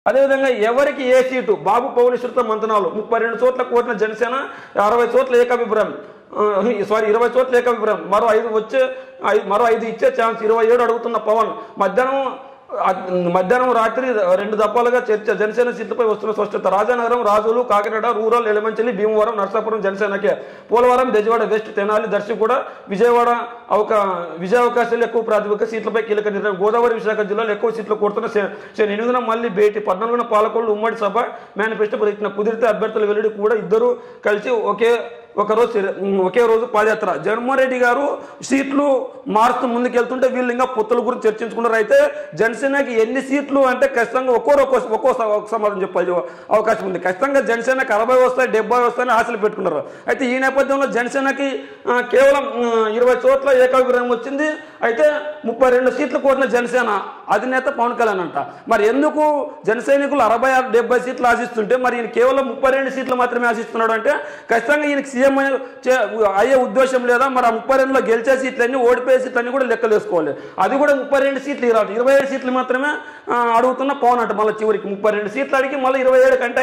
అదేవిధంగా ఎవరికి ఏ సీటు బాబు పౌనిశ్వరితో మంతనాలు 32 చోట్ల కోరిన జనసేన 60 చోట్ల ఏకాభిప్రాయం, సారీ 20 చోట్ల ఏకాభిప్రాయం, మరో 5 ఇచ్చే ఛాన్స్, 27 అడుగుతున్న పవన్. మధ్యాహ్నం రాత్రి 2 దఫాలుగా చర్చ, జనసేన సీట్లపై వస్తున్న స్పష్టత. రాజానగరం, రాజులు, కాకినాడ రూరల్, ఎలమంచిలి, భీమవరం, నర్సాపురం జనసేనకే, పోలవరం, బెజవాడ వెస్ట్, తెనాలి, దర్శి కూడా విజయ అవకాశాలు ఎక్కువ ప్రాతిపదిక సీట్లపై కీలక నిర్ణయం. గోదావరి, విశాఖ జిల్లాలో ఎక్కువ సీట్లు కోరుతున్న 8న మళ్ళీ భేటీ, 14న పాలకొల్లు ఉమ్మడి సభ మేనిఫెస్టో ప్రకటన, కుదిరితే అభ్యర్థుల వెల్లడి కూడా ఇద్దరు కలిసి ఒకే రోజు పాదయాత్ర. జగన్మోహన్ రెడ్డి గారు సీట్లు మారుతూ ముందుకెళ్తుంటే వీళ్ళు ఇంకా పొత్తుల గురించి చర్చించుకున్నారు. అయితే జనసేనకి ఎన్ని సీట్లు అంటే ఖచ్చితంగా ఒక్కో సమాధానం చెప్పాలి అవకాశం ఉంది. ఖచ్చితంగా జనసేనకి 60 వస్తాయి, 70 వస్తాయని ఆశలు పెట్టుకున్నారు. అయితే ఈ నేపథ్యంలో జనసేనకి కేవలం 20 చోట్ల ఏకాభిప్రాయం వచ్చింది. అయితే 32 సీట్లు కోరిన జనసేన అధినేత పవన్ కళ్యాణ్ అంట. మరి ఎందుకు జనసైనికులు 60-70 సీట్లు ఆశిస్తుంటే మరి ఈయన కేవలం 32 సీట్లు మాత్రమే ఆశిస్తున్నాడు అంటే ఖచ్చితంగా ఈయనకి సీఎం అయ్యే ఉద్దేశం లేదా? మరి ఆ 32లో గెలిచే సీట్లన్నీ, ఓడిపోయే సీట్లన్నీ కూడా లెక్కలు వేసుకోవాలి. అది కూడా 32 సీట్లు ఇరాలి, 27 సీట్లు మాత్రమే అడుగుతున్న పవన్ అంట. మళ్ళీ చివరికి 32 సీట్లు అడిగి మళ్ళీ 27 కంటే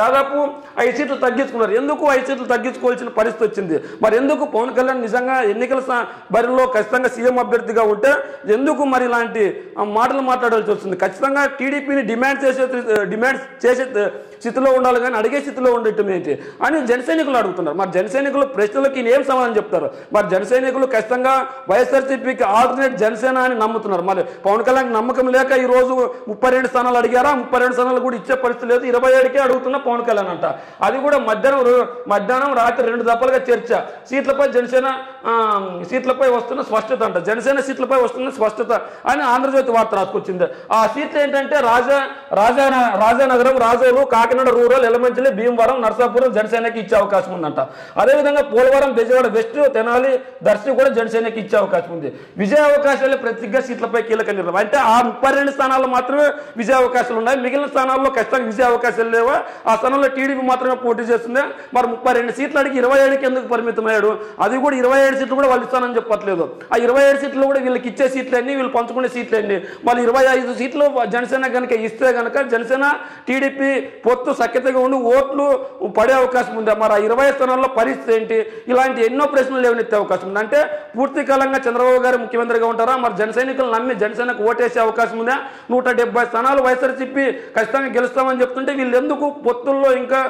దాదాపు 5 సీట్లు తగ్గించుకున్నారు. ఎందుకు 5 సీట్లు తగ్గించుకోవాల్సిన పరిస్థితి వచ్చింది? మరి ఎందుకు పవన్ కళ్యాణ్ నిజంగా ఎన్నికల బరిలో ఖచ్చితంగా సీఎం అభ్యర్థిగా ఉంటే ఎందుకు మరి ఇలాంటి మాటలు మాట్లాడాల్సి వస్తుంది? ఖచ్చితంగా టీడీపీని డిమాండ్ చేసే స్థితిలో ఉండాలి కానీ అడిగే స్థితిలో ఉండటం ఏంటి అని జనసైనికులు అడుగుతున్నారు. మరి జనసైనికులు ప్రశ్నలకి ఏం సమాధానం చెప్తారు? మరి జనసైనికులు ఖచ్చితంగా వైఎస్ఆర్సీపీకి ఆల్టర్నేట్ జనసేన అని నమ్ముతున్నారు. మరి పవన్ కళ్యాణ్ నమ్మకం లేక ఈ రోజు 32 స్థానాలు అడిగారా? 32 స్థానాలు కూడా ఇచ్చే పరిస్థితి లేదు, 27కే అడుగుతున్న పవన్ కళ్యాణ్ అంట. అది కూడా మధ్యాహ్నం రాత్రి 2 దఫాలుగా చర్చ. సీట్లపై వస్తున్న స్పష్టత అంట. జనసేన సీట్లపై వస్తున్న స్పష్టత అని ఆంధ్రజ్యోతి వార్త రాసుకొచ్చింది. ఆ సీట్లు ఏంటంటే రాజానగరం, రాజోలు, కాకినాడ రూరల్, ఎలమంచిలి, భీమవరం, నర్సాపురం జనసేనకి ఇచ్చే అవకాశం ఉందంట. అదేవిధంగా పోలవరం, బెజవాడ వెస్ట్, తెనాలి, దర్శి కూడా జనసేనకి ఇచ్చే అవకాశం ఉంది. విజయ అవకాశాలు ప్రతిగా సీట్లపై కీలక నిర్ణయం. అంటే ఆ 32 స్థానాల్లో మాత్రమే విజయ అవకాశాలు ఉన్నాయి, మిగిలిన స్థానాల్లో ఖచ్చితంగా విజయ అవకాశాలు లేవా? ఆ స్థానంలో టీడీపీ మాత్రమే పోటీ చేస్తుంది. మరి 32 సీట్లు అడిగి 27కి ఎందుకు పరిమితమయ్యాడు? అది కూడా 27 సీట్లు కూడా వాళ్ళు ఇస్తానని చెప్పట్లేదు. ఆ 27 సీట్లు కూడా వీళ్ళకి ఇచ్చే సీట్లన్నీ, వీళ్ళు పంచుకునే సీట్లన్నీ. మళ్ళీ 25 సీట్లు జనసేన కనుక ఇస్తే కనుక జనసేన టీడీపీ పొత్తు సఖ్యతగా ఉండి ఓట్లు పడే అవకాశం ఉంది. మరి ఆ 20 స్థానాల్లో పరిస్థితి ఏంటి? ఇలాంటి ఎన్నో ప్రశ్నలు లేవనెత్తే అవకాశం ఉంది. అంటే పూర్తి కాలంగా చంద్రబాబు గారు ముఖ్యమంత్రిగా ఉంటారా? మరి జనసైనికులు నమ్మి జనసేనకు ఓటేసే అవకాశం ఉందా? 170 స్థానాలు వైఎస్ఆర్సీపీ ఖచ్చితంగా గెలుస్తామని చెప్తుంటే వీళ్ళు ఎందుకు పొత్తుల్లో ఇంకా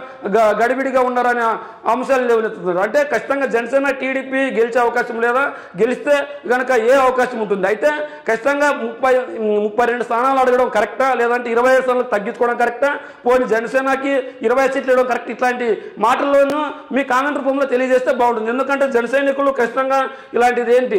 గడిబిడిగా ఉన్నారనే అంశాలు లేవనెత్తుతున్నారు. అంటే ఖచ్చితంగా జనసేన టీడీపీ గెలిచే అవకాశం లేదా? గెలిస్తే కనుక ఏ అవకాశం ఉంటుంది? అయితే ఖచ్చితంగా 32 స్థానాలు అడగడం కరెక్టా, లేదంటే 27 స్థానాలు తగ్గించుకోవడం కరెక్టా? పోనీ జనసేనకి 20 సీట్లు ఇవ్వడం కరెక్ట్? ఇట్లాంటి మాటల్లోనూ మీ కామెంట్ రూపంలో తెలియజేస్తే బాగుంటుంది. ఎందుకంటే జనసైనికులు ఖచ్చితంగా ఇలాంటిది ఏంటి